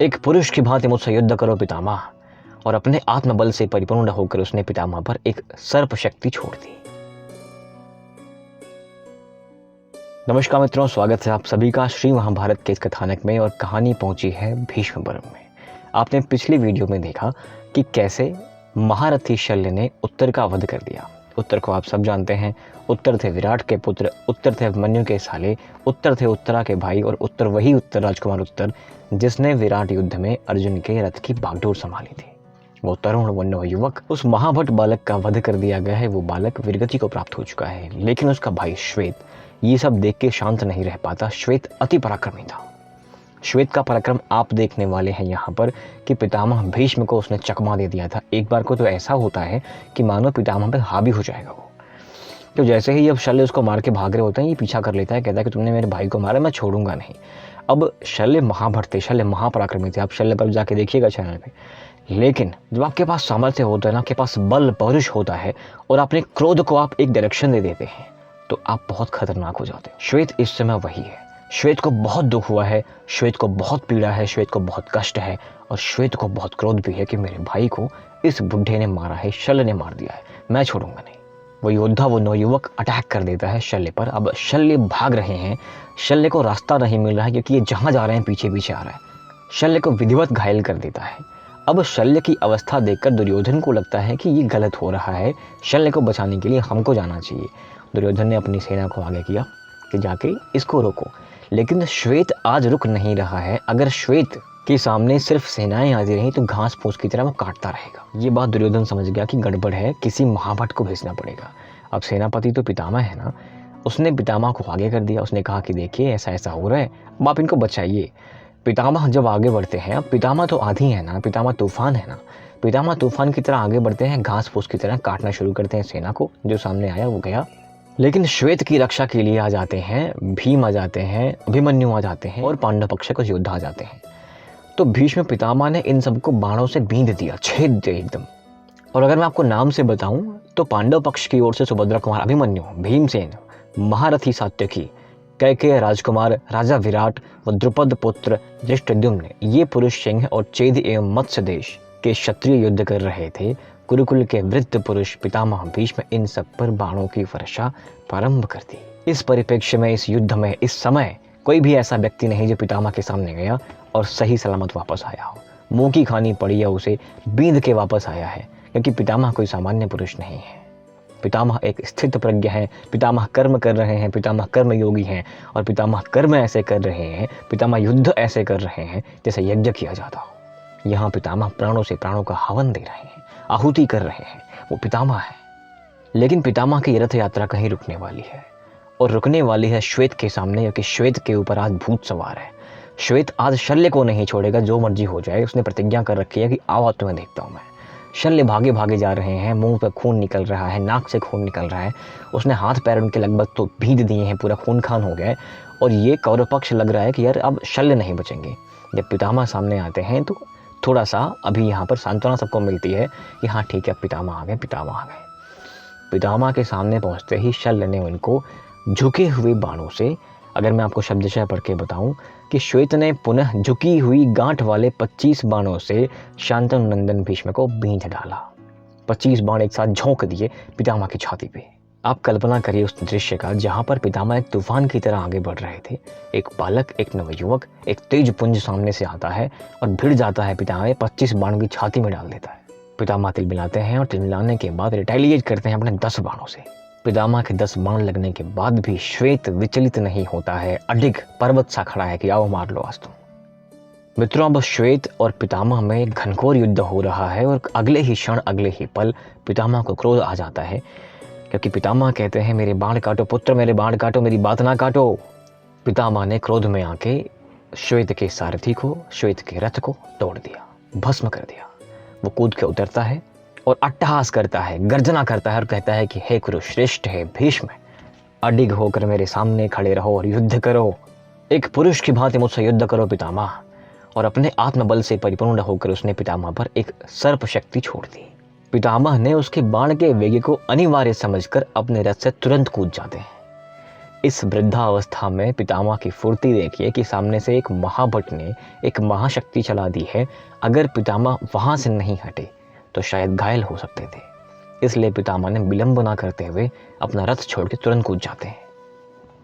एक पुरुष की भांति मुझसे युद्ध करो पितामह। और अपने आत्मबल से परिपूर्ण होकर उसने पितामह पर एक सर्प शक्ति छोड़ दी। नमस्कार मित्रों, स्वागत है आप सभी का श्री महाभारत के इस कथानक में। और कहानी पहुंची है भीष्म पर्व में। आपने पिछली वीडियो में देखा कि कैसे महारथी शल्य ने उत्तर का वध कर दिया। उत्तर को आप सब जानते हैं। उत्तर थे विराट के पुत्र, उत्तर थे अभिमन्यु के साले, उत्तर थे उत्तरा के भाई, और उत्तर वही उत्तर राजकुमार उत्तर जिसने विराट युद्ध में अर्जुन के रथ की बागडोर संभाली थी। वो तरुण व नवयुवक, उस महाभट बालक का वध कर दिया गया है। वो बालक वीरगति को प्राप्त हो चुका है, लेकिन उसका भाई श्वेत ये सब देख के शांत नहीं रह पाता। श्वेत अति पराक्रमी था। श्वेत का पराक्रम आप देखने वाले हैं यहाँ पर कि पितामह भीष्म को उसने चकमा दे दिया था। एक बार को तो ऐसा होता है कि मानो पितामह पर हावी हो जाएगा वो। तो जैसे ही अब शल्य उसको मार के भाग रहे होते हैं, ये पीछा कर लेता है, कहता है कि तुमने मेरे भाई को मारा, मैं छोड़ूंगा नहीं। अब शल्य महाभट थे, शल्य महापराक्रमी थे। आप शल्य पर जाके देखिएगा चैनल पे। लेकिन जब आपके पास सामर्थ्य होता है ना, आपके पास बल पौरुष होता है और अपने क्रोध को आप एक डायरेक्शन दे देते हैं, तो आप बहुत खतरनाक हो जाते हैं। श्वेत इस समय वही है। श्वेत को बहुत दुख हुआ है, श्वेत को बहुत पीड़ा है, श्वेत को बहुत कष्ट है, और श्वेत को बहुत क्रोध भी है कि मेरे भाई को इस बुढ़े ने मारा है, शल्य ने मार दिया है, मैं छोड़ूंगा नहीं। वो योद्धा, वो नवयुवक अटैक कर देता है शल्य पर। अब शल्य भाग रहे हैं, शल्य को रास्ता नहीं मिल रहा है क्योंकि ये जहां जा रहे हैं पीछे पीछे आ रहा है। शल्य को विधिवत घायल कर देता है। अब शल्य की अवस्था देखकर दुर्योधन को लगता है कि ये गलत हो रहा है, शल्य को बचाने के लिए हमको जाना चाहिए। दुर्योधन ने अपनी सेना को आगे किया कि जाके इसको रोको। लेकिन श्वेत आज रुक नहीं रहा है। अगर श्वेत के सामने सिर्फ सेनाएं आती रही तो घास फूस की तरह वो काटता रहेगा। ये बात दुर्योधन समझ गया कि गड़बड़ है, किसी महाभट को भेजना पड़ेगा। अब सेनापति तो पितामह है ना, उसने पितामह को आगे कर दिया। उसने कहा कि देखिए ऐसा ऐसा हो रहा है, अब आप इनको बचाइए। पितामह जब आगे बढ़ते हैं, अब पितामह तो आधी है ना, पितामह तूफान है ना, पितामह तूफान की तरह आगे बढ़ते हैं, घास फूस की तरह काटना शुरू करते हैं सेना को। जो सामने आया वो गया। लेकिन श्वेत की रक्षा के लिए आ जाते हैं भीम, आ जाते हैं अभिमन्यु, आ जाते हैं और पांडव पक्ष के योद्धा आ जाते हैं। तो भीष्म पितामह ने इन सबको बाणों से बींध दिया, छेद दिया एकदम। और अगर मैं आपको नाम से बताऊं तो पांडव पक्ष की ओर से सुभद्रा कुमार अभिमन्यु, भीमसेन, महारथी सात्यकी, कैकेय राजकुमार, राजा विराट व द्रुपद पुत्र धृष्टद्युम्न, ये पुरुष सिंह और चेद एवं मत्स्य देश के क्षत्रिय युद्ध कर रहे थे। कुरुकुल के वृद्ध पुरुष पितामह भीष्म इन सब पर बाणों की वर्षा प्रारंभ कर दी। इस परिप्रेक्ष्य में, इस युद्ध में, इस समय कोई भी ऐसा व्यक्ति नहीं जो पितामह के सामने गया और सही सलामत वापस आया हो। मुंह की खानी पड़ी है, उसे बींध के वापस आया है, क्योंकि पितामह कोई सामान्य पुरुष नहीं है। पितामह एक स्थित प्रज्ञ है, पितामह कर्म कर रहे हैं, पितामह कर्म योगी हैं, और पितामह कर्म ऐसे कर रहे हैं, पितामह युद्ध ऐसे कर रहे हैं जैसे यज्ञ किया जाता हो। यहाँ पितामह प्राणों से प्राणों का हवन दे रहे हैं, आहुति कर रहे हैं। वो पितामह है। लेकिन पितामह की रथ यात्रा कहीं रुकने वाली है, और रुकने वाली है श्वेत के सामने, क्योंकि श्वेत के ऊपर आज भूत सवार है। श्वेत आज शल्य को नहीं छोड़ेगा, जो मर्जी हो जाए। उसने प्रतिज्ञा कर रखी है कि आओ तुम्हें देखता हूं मैं। शल्य भागे भागे जा रहे हैं, मुंह पर खून निकल रहा है, नाक से खून निकल रहा है। उसने हाथ पैर उनके लगभग तो भींध दिए हैं, पूरा खून खान हो गया है। और ये कौरव पक्ष लग रहा है कि यार अब शल्य नहीं बचेंगे। जब पितामह सामने आते हैं तो थोड़ा सा अभी यहाँ पर सांत्वना सबको मिलती है कि हाँ ठीक है, पितामह आ गए, पितामह आ गए। पितामह के सामने पहुंचते ही शल्य ने उनको झुके हुए बाणों से, अगर मैं आपको शब्दशः पढ़ के बताऊं कि श्वेत ने पुनः झुकी हुई गांठ वाले 25 बाणों से शांतनु नंदन भीष्म को बींध डाला। 25 बाण एक साथ झोंक दिए पितामह की छाती पे। आप कल्पना करिए उस दृश्य का, जहां पर पितामह एक तूफान की तरह आगे बढ़ रहे थे। एक बालक, एक नवयुवक, एक तेज पुंज सामने से आता है और भिड़ जाता है पितामह, 25 बाण की छाती में डाल देता है। पितामह तिलमिलाते हैं और तिलमिलाने के बाद रिटेलिएट करते हैं अपने 10 बाणों से। पितामह के 10 बाण लगने के बाद भी श्वेत विचलित नहीं होता है, अडिग पर्वत सा खड़ा है कि आओ मार लो आज तुम। मित्रों, अब श्वेत और पितामह में एक घनघोर युद्ध हो रहा है, और अगले ही क्षण, अगले ही पल पितामह को क्रोध आ जाता है, क्योंकि पितामह कहते हैं मेरे बाण काटो पुत्र, मेरे बाण काटो, मेरी बात ना काटो। पितामह ने क्रोध में आके श्वेत के सारथी को, श्वेत के रथ को तोड़ दिया, भस्म कर दिया। वो कूद के उतरता है और अट्टहास करता है, गर्जना करता है और कहता है कि हे कुरु श्रेष्ठ, है भीष्म, अडिग होकर मेरे सामने खड़े रहो और युद्ध करो। एक पुरुष की भांति मुझसे युद्ध करो पितामह। और अपने आत्मबल से परिपूर्ण होकर उसने पितामह पर एक सर्प शक्ति छोड़ दी। पितामह ने उसके बाण के वेग को अनिवार्य समझकर अपने रथ से तुरंत कूद जाते हैं। इस वृद्धावस्था में पितामह की फुर्ती देखिए कि सामने से एक महाभट ने एक महाशक्ति चला दी है। अगर पितामह वहाँ से नहीं हटे तो शायद घायल हो सकते थे। इसलिए पितामह ने विलंब ना करते हुए अपना रथ छोड़ के तुरंत कूद जाते हैं।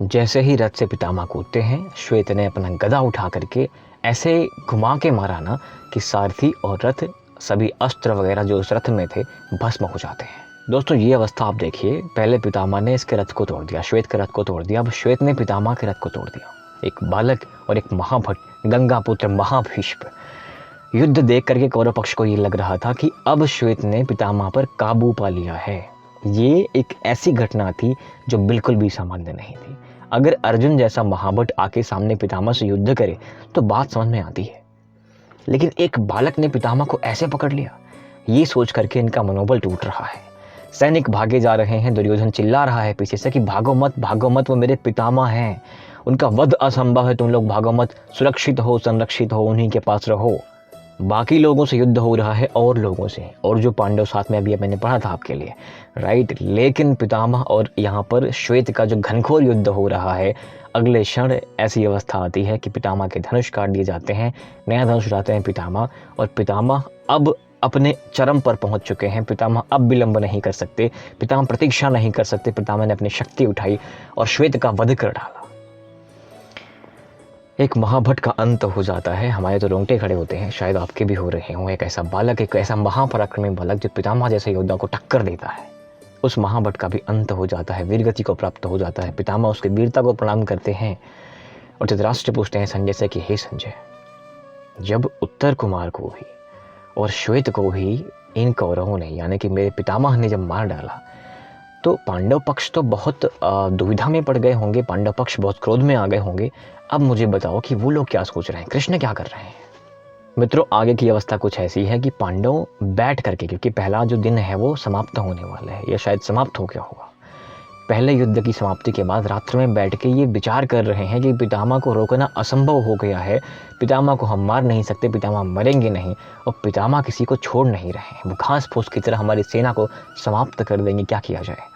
जैसे ही रथ से पितामह कूदते हैं, श्वेत ने अपना गदा उठा करके ऐसे घुमा के मारा ना कि सारथी और रथ सभी अस्त्र वगैरह जो उस रथ में थे भस्म हो जाते हैं। दोस्तों ये अवस्था आप देखिए, पहले पितामह ने इसके रथ को तोड़ दिया, श्वेत के रथ को तोड़ दिया, अब श्वेत ने पितामह के रथ को तोड़ दिया। एक बालक और एक महाभट, गंगा पुत्र महाभीष्म। युद्ध देख करके कौरव पक्ष को ये लग रहा था कि अब श्वेत ने पितामह पर काबू पा लिया है। ये एक ऐसी घटना थी जो बिल्कुल भी सामान्य नहीं थी। अगर अर्जुन जैसा महाभट आके सामने पितामह से युद्ध करे तो बात समझ में आती है, लेकिन एक बालक ने पितामह को ऐसे पकड़ लिया, ये सोच करके इनका मनोबल टूट रहा है। सैनिक भागे जा रहे हैं, दुर्योधन चिल्ला रहा है पीछे से कि भागो मत, वो मेरे पितामह हैं, उनका वध असंभव है, तुम लोग भागो मत, सुरक्षित हो, संरक्षित हो, उन्हीं के पास रहो। बाकी लोगों से युद्ध हो रहा है और लोगों से, और जो पांडव साथ में अभी मैंने पढ़ा था आपके लिए, राइट। लेकिन पितामह और यहाँ पर श्वेत का जो घनघोर युद्ध हो रहा है, अगले क्षण ऐसी अवस्था आती है कि पितामह के धनुष काट दिए जाते हैं, नया धनुष उठाते हैं पितामह, और पितामह अब अपने चरम पर पहुंच चुके हैं। पितामह अब विलंब नहीं कर सकते, पितामह प्रतीक्षा नहीं कर सकते। पितामह ने अपनी शक्ति उठाई और श्वेत का वध कर डाला। एक महाभट का अंत हो जाता है। हमारे तो रोंगटे खड़े होते हैं, शायद आपके भी हो रहे हों। एक ऐसा बालक, एक ऐसा महापराक्रमी बालक जो पितामह जैसे योद्धा को टक्कर देता है, उस महाभट का भी अंत हो जाता है, वीरगति को प्राप्त हो जाता है। पितामह उसके वीरता को प्रणाम करते हैं और धृतराष्ट्र पूछते हैं संजय से कि हे संजय, जब उत्तर कुमार को भी और श्वेत को भी इन कौरवों ने, यानी कि मेरे पितामह ने जब मार डाला, तो पांडव पक्ष तो बहुत दुविधा में पड़ गए होंगे, पांडव पक्ष बहुत क्रोध में आ गए होंगे। अब मुझे बताओ कि वो लोग क्या सोच रहे हैं, कृष्ण क्या कर रहे हैं। मित्रों, आगे की अवस्था कुछ ऐसी है कि पांडव बैठ करके, क्योंकि पहला जो दिन है वो समाप्त होने वाला है, या शायद समाप्त हो गया होगा, पहले युद्ध की समाप्ति के बाद रात्र में बैठ के ये विचार कर रहे हैं कि पितामह को रोकना असंभव हो गया है, पितामह को हम मार नहीं सकते, पितामह मरेंगे नहीं, और पितामह किसी को छोड़ नहीं रहे हैं, वो घास फूस की तरह हमारी सेना को समाप्त कर देंगे, क्या किया जाए।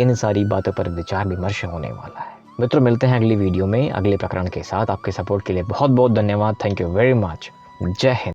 इन सारी बातों पर विचार विमर्श होने वाला है। मित्रों, मिलते हैं अगली वीडियो में अगले प्रकरण के साथ। आपके सपोर्ट के लिए बहुत बहुत धन्यवाद। Thank you very much. जय हिंद।